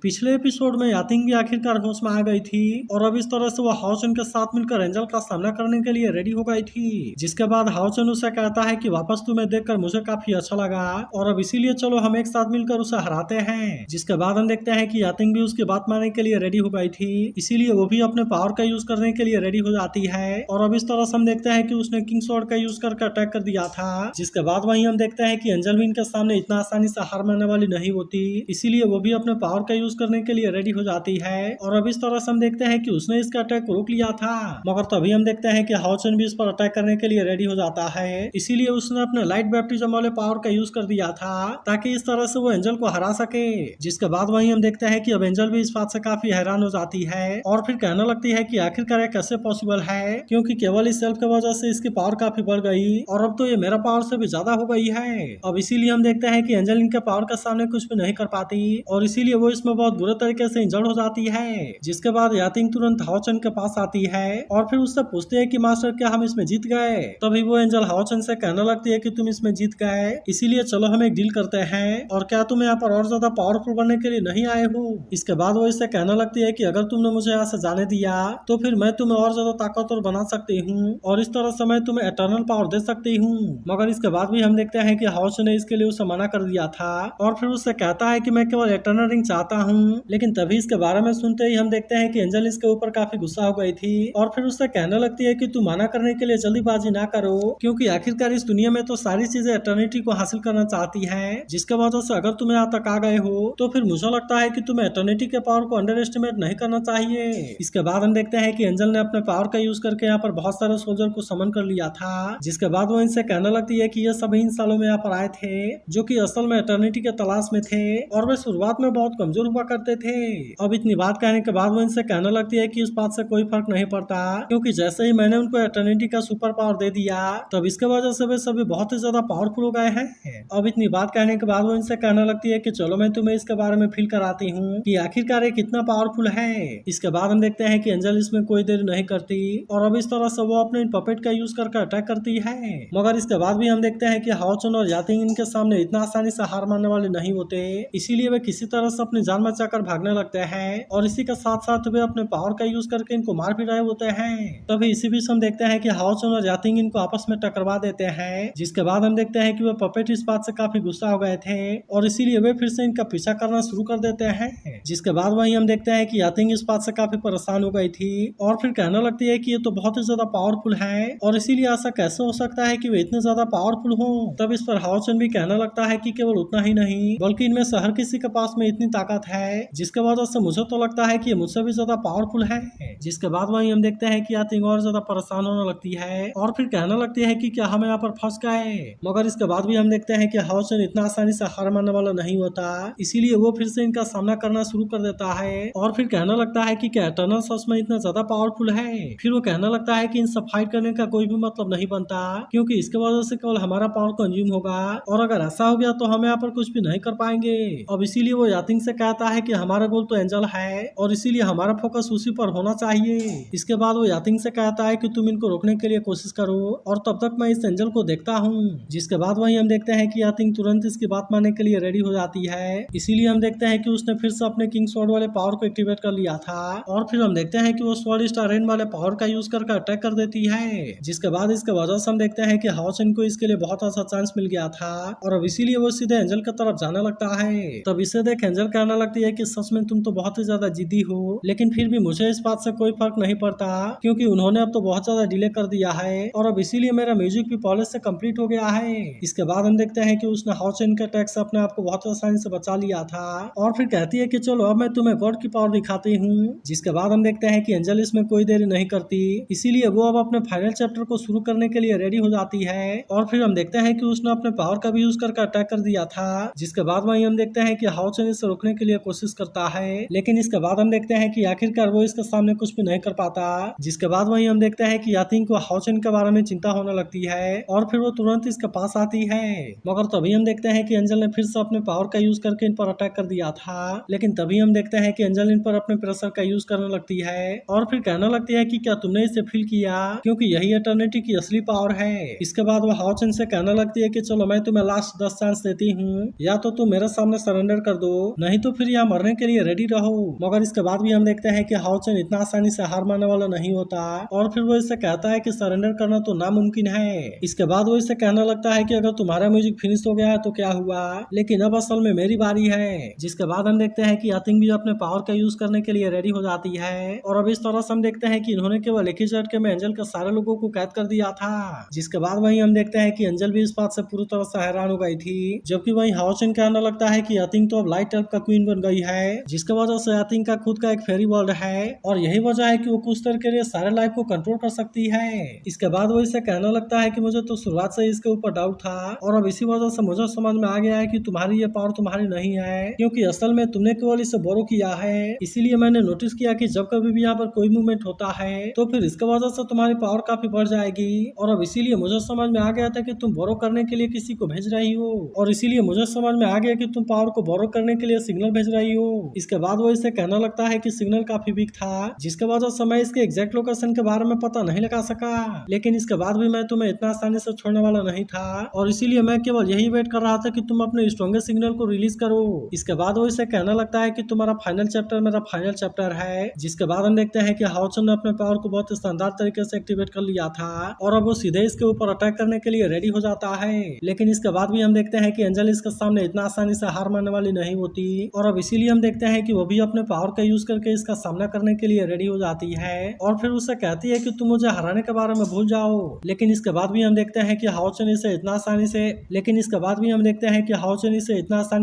पिछले एपिसोड में यातिंग भी आखिरकार होश में आ गई थी और अब इस तरह से वो हाओचन के साथ मिलकर एंजल का सामना करने के लिए रेडी हो गई थी। जिसके बाद हाओचन उसे कहता है कि वापस तुम्हें देखकर मुझे काफी अच्छा लगा और अब इसीलिए चलो हम एक साथ मिलकर उसे हराते हैं। जिसके बाद हम देखते हैं कि यातिंग भी उसकी बात मानने के लिए रेडी हो गई थी, इसीलिए वो भी अपने पावर का यूज करने के लिए रेडी हो जाती है। और अब इस तरह से हम देखते हैं कि उसने किंग स्वॉर्ड का यूज करके अटैक कर दिया था। जिसके बाद वहीं हम देखते हैं कि एंजल भी इनके सामने इतना आसानी से हार मानने वाली नहीं होती, इसीलिए वो भी अपने पावर का यूज करने के लिए रेडी हो जाती है। और अब इस तरह से हम देखते हैं कि उसने इसका अटैक को रोक लिया था, मगर तभी हम देखते हैं कि हाओचन भी इस पर अटैक करने के लिए रेडी हो जाता है। इसीलिए उसने अपने लाइट बैप्टिज्म वाले पावर का यूज कर दिया था ताकि इस तरह से वो एंजल को हरा सके। जिसके बाद वहीं हम देखते हैं कि अब एंजल भी इस बात से काफी हैरान हो जाती है और फिर कहने लगती है कि आखिरकार ये कैसे पॉसिबल है, क्योंकि केवल इस सेल्फ की वजह से इसकी पावर काफी बढ़ गई और अब तो ये मेरा पावर से भी ज्यादा हो गई है। अब इसीलिए हम देखते हैं कि एंजल इनके पावर के सामने कुछ भी नहीं कर पाती और इसीलिए वो इसमें बहुत बुरे तरीके से इंजर्ड हो जाती है। जिसके बाद यातिंग तुरंत हाओचन के पास आती है और फिर उससे पूछती है कि मास्टर क्या हम इसमें जीत गए। तभी वो एंजल हाओचन से कहने लगती है कि तुम इसमें जीत गए, इसीलिए चलो हम एक डील करते हैं और क्या तुम यहाँ पर और ज्यादा पावरफुल बनने के लिए नहीं आए हो। इसके बाद वो इससे कहने लगती है कि अगर तुमने मुझे यहाँ से जाने दिया तो फिर मैं तुम्हें और ज्यादा ताकतवर बना सकती हूँ और इस तरह से मैं तुम्हें एटर्नल पावर दे सकती हूँ। मगर इसके बाद भी हम देखते हैं कि हाओचन ने इसके लिए उसे मना कर दिया था और फिर उससे कहता है कि मैं केवल एटर्नल रिंग चाहता हूँ। लेकिन तभी इसके बारे में सुनते ही हम देखते हैं कि एंजल इसके ऊपर काफी गुस्सा हो गई थी और फिर उससे कहने लगती है कि तू मना करने के लिए जल्दीबाजी ना करो, क्योंकि आखिरकार इस दुनिया में तो सारी चीजें एटर्निटी को हासिल करना चाहती है, जिसके वजह से अगर तुम यहाँ तक आ गए हो तो फिर मुझे लगता है कि तुम्हें एटर्निटी के पावर को अंडर एस्टिमेट नहीं करना चाहिए। इसके बाद हम देखते हैं कि एंजल ने अपने पावर का यूज करके यहाँ पर बहुत सारे सोल्जर को समन कर लिया था। जिसके बाद वो इनसे कहने लगती है कि ये सभी इन सालों में यहाँ पर आए थे जो कि असल में एटर्निटी के तलाश में थे और वे शुरुआत में बहुत कमजोर हुआ करते थे। अब इतनी बात कहने के बाद वो इनसे कहने लगती है कि इस बात से कोई फर्क नहीं पड़ता, क्योंकि जैसे ही मैंने उनको एटर्निटी का सुपर पावर दे दिया तब इसके वजह से वे सभी बहुत ही ज्यादा पावरफुल हो गए हैं। अब इतनी बात कहने के बाद वो इनसे कहने लगती है कि चलो मैं तुम्हें इसके बारे में फील कराती हूँ कि आखिरकार ये कितना पावरफुल है। इसके बाद हम देखते हैं कि एंजल इसमें कोई देर नहीं करती और अब इस तरह से वो अपने पपेट का यूज करके अटैक करती है। मगर इसके बाद भी हम देखते हैं कि हाओचन और यातिंग इनके सामने इतना आसानी से हार मानने वाले नहीं होते, इसीलिए वे किसी तरह से अपनी जान बचाकर भागने लगते हैं और इसी के साथ साथ वे अपने पावर का यूज करके इनको मार भी रहे होते हैं। तभी इसी बीच हम देखते हैं कि हाओचन और यातिंग इनको आपस में टकरवा देते हैं। जिसके बाद हम देखते हैं कि वे पपेट इस बात से काफी गुस्सा हो गए थे और इसीलिए वे फिर से इनका पीछा करना शुरू कर देते हैं। जिसके बाद वहीं हम देखते हैं कि यातिंग इस बात से काफी परेशान हो गई थी और फिर कहने लगती है कि ये तो बहुत ही ज्यादा पावरफुल है और इसीलिए ऐसा कैसे हो सकता है कि वे इतने ज्यादा पावरफुल हो। तब इस पर हाओचन भी कहने लगता है कि केवल उतना ही नहीं बल्कि इनमें से हर किसी के पास में इतनी ताकत है जिसके वजह से मुझे तो लगता है कि ये मुझसे भी ज्यादा पावरफुल है। जिसके बाद वहीं हम देखते हैं कि यातिंग और ज्यादा परेशान होने लगती है और फिर कहने लगती है कि क्या हम यहाँ पर फंस गए। मगर इसके बाद भी हम देखते हैं कि हाओचन इतना आसानी से हार मानने वाला नहीं होता, इसीलिए वो फिर से इनका सामना करना शुरू कर देता है और फिर कहने लगता है कि क्या एटर्नल सच में इतना ज्यादा पावरफुल है। फिर वो कहने लगता है कि इन सब फाइट करने का कोई भी मतलब नहीं बनता, क्योंकि इसके वजह से केवल हमारा पावर कंज्यूम होगा और अगर ऐसा हो गया तो हम यहाँ पर कुछ भी नहीं कर पाएंगे। अब इसीलिए वो यातिंग से कहता है कि हमारा गोल तो एंजल है और इसीलिए हमारा फोकस उसी पर होना चाहिए। इसके बाद वो यातिंग से कहता है कि तुम इनको रोकने के लिए कोशिश करो और तब तक मैं इस एंजल को देखता हूँ। जिसके बाद वहीं हम देखते हैं कि यातिंग तुरंत इसकी बात मानने के लिए रेडी हो जाती है, इसीलिए हम देखते हैं कि उसने फिर से अपने किंग स्वॉर्ड वाले पावर को एक्टिवेट कर लिया था और फिर हम देखते हैं कि वो स्वॉर्ड स्टार रेन वाले पावर का यूज करके अटैक कर देती है। जिसके बाद इसके वजह से हम देखते हैं कि हाओचन को इसके लिए बहुत अच्छा चांस मिल गया था और अब इसीलिए वो सीधे एंजल की तरफ जाने लगता है। तब इसे देख एंजल कहने लगती है कि सच में तुम तो बहुत ही ज्यादा जिद्दी हो, लेकिन फिर भी मुझे इस बात से कोई फर्क नहीं पड़ता, क्योंकि उन्होंने अब तो बहुत ज्यादा डिले कर दिया है और अब इसीलिए मेरा म्यूजिक भी पहले से कंप्लीट हो गया है। इसके बाद हम देखते हैं कि उसने हाओचन के अटैक से अपने आप को बहुत आसानी से बचा लिया था और फिर कहती है कि चलो अब मैं तुम्हें गॉड की पावर दिखाती हूँ। जिसके बाद हम देखते हैं कि एंजल इसमें कोई देरी नहीं करती, इसीलिए वो अब अपने फाइनल चैप्टर को शुरू करने के लिए रेडी हो जाती है और फिर हम देखते हैं कि उसने अपने पावर का भी यूज करके अटैक कर दिया था। जिसके बाद वहीं हम देखते हैं कि हाओचन इसे रोकने के लिए कोशिश करता है, लेकिन इसके बाद हम देखते हैं कि आखिरकार वो इसके सामने कुछ भी नहीं कर पाता। जिसके बाद वहीं हम देखते हैं कि यातिंग को हाओचन के बारे में चिंता होने लगती है और फिर वो तुरंत इसके पास आती है। मगर तभी हम देखते हैं कि एंजल ने फिर से अपने पावर का यूज करके इन पर अटैक कर दिया था, लेकिन तभी हम देखते हैं कि एंजल इन पर अपने प्रेशर का यूज करने लगती है और फिर कहने लगती है कि क्या तुमने इसे फील किया, क्योंकि यही एटर्निटी की असली पावर है। इसके बाद वो हाओचन से कहने लगती है कि चलो मैं तुम्हें लास्ट 10 चांस देती हूँ, या तो तुम मेरे सामने सरेंडर कर दो, नहीं तो फिर यहाँ मरने के लिए रेडी रहो। मगर इसके बाद भी हम देखते हैं कि हाओ चेन इतना आसानी से हार मानने वाला नहीं होता और फिर वो इससे कहता है कि सरेंडर करना तो नामुमकिन है। इसके बाद वो इससे कहने लगता है कि अगर तुम्हारा म्यूजिक फिनिश हो गया है तो क्या हुआ, लेकिन अब असल में मेरी बारी है। जिसके बाद हम देखते हैं कि अतिंग भी अपने पावर का यूज करने के लिए रेडी हो जाती है और अब इस तरह से हम देखते हैं कि इन्होंने केवल एक ही झटके में एंजल के सारे लोगों को कैद कर दिया था। जिसके बाद वहीं हम देखते हैं कि एंजल भी इस बात से पूरी तरह से हैरान हो गई थी, जबकि वहीं हाओ चेन कहने लगता है कि अतिंग तो अब लाइट एल्फ का क्वीन बन गई है, जिसके वजह से अतिंग का खुद का एक फेरी वर्ल्ड है और यही वजह है कि वो कुछ देर के लिए सारे लाइफ को कंट्रोल कर सकती है। इसके बाद वो इसे कहने लगता है कि मुझे तो शुरुआत से इसके ऊपर डाउट था और अब इसी वजह से मुझे समझ में आ गया है कि तुम्हारी ये पावर तुम्हारी नहीं है, क्योंकि असल में तुमने केवल इसे बोरो किया है। इसीलिए मैंने नोटिस किया कि जब कभी भी यहाँ पर कोई मूवमेंट होता है तो फिर इसके वजह से तुम्हारी पावर काफी बढ़ जाएगी और अब इसीलिए मुझे समझ में आ गया था कि तुम बोरो करने के लिए किसी को भेज रही हो और इसीलिए मुझे समझ में आ गया कि तुम पावर को बोरो करने के लिए सिग्नल भेज रही हो। इसके बाद वो इसे कहने लगता है कि सिग्नल काफी वीक था, जिसके वजह से मैं इसके एग्जैक्ट लोकेशन के बारे में पता नहीं लगा सका, लेकिन इसके बाद भी मैं तुम्हें इतना आसानी से छोड़ने वाला नहीं था और इसीलिए मैं केवल यही वेट कर रहा था कि तुम अपने स्ट्रॉन्गेस्ट सिग्नल को रिलीज करो। इसके बाद वो इसे कहने लगता है कि तुम्हारा फाइनल चैप्टर मेरा फाइनल चैप्टर है। जिसके बाद हम देखते हैं कि हाओ चेन ने अपने पावर को बहुत शानदार तरीके से एक्टिवेट कर लिया था और अब वो सीधे इसके ऊपर अटैक करने के लिए रेडी हो जाता है, लेकिन इसके बाद भी हम देखते हैं कि एंजल इसके सामने इतना आसानी से हार मानने वाली नहीं होती और अब इसीलिए हम देखते हैं कि वो भी अपने पावर का यूज करके इसका सामना करने के लिए रेडी हो जाती है और फिर उससे कहती है कि तुम मुझे हराने के बारे में भूल जाओ। लेकिन इसके बाद भी हम देखते हैं कि हाओ चेन इसे इतना आसानी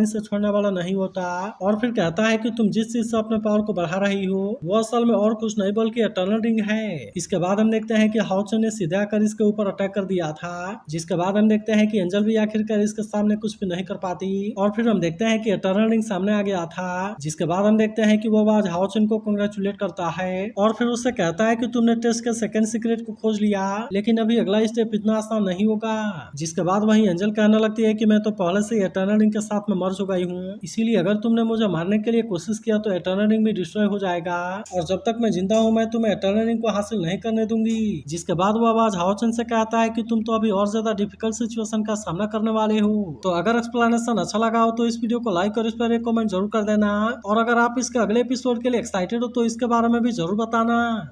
से छोड़ने वाला नहीं होता और फिर कहता है कि तुम जिस चीज से अपने पावर को बढ़ा रही हो वो असल में और कुछ नहीं बल्कि एटर्नल रिंग है। इसके बाद हम देखते हैं कि हाओ चेन ने सीधे आकर इसके ऊपर अटैक कर दिया था। जिसके बाद हम देखते हैं कि एंजल भी आखिरकार इसके सामने कुछ भी नहीं कर पाती और फिर हम देखते हैं कि एटर्नल रिंग सामने आ गया था। जिसके बाद हम देखते हैं कि वो आज हाओ चेन को कांग्रेचुलेट करता है और फिर उससे कहता है कि तुमने टेस्ट के सेकंड सीक्रेट को खोज लिया, लेकिन अभी अगला स्टेप इतना आसान नहीं होगा। जिसके बाद वहीं एंजल कहने लगती है कि मैं तो पहले से एटर्नल रिंग के साथ में मर चुका हूँ, इसीलिए अगर तुमने मुझे मारने के लिए कोशिश किया तो एटर्नल रिंग भी डिस्ट्रॉय हो जाएगा और जब तक मैं जिंदा हूँ मैं तुम्हें एटर्नल रिंग को हासिल नहीं करने दूंगी। जिसके बाद वो आवाज हाओ चेन से कहता है कि तुम तो अभी और ज्यादा डिफिकल्ट सिचुएशन का सामना करने वाले हो। तो अगर एक्सप्लेनेशन अच्छा लगा हो तो इस वीडियो को लाइक और इस पर एक कमेंट जरूर कर देना और अगर आप इसके अगले एपिसोड के लिए एक्साइटेड हो तो इसके बारे में भी जरूर बताना।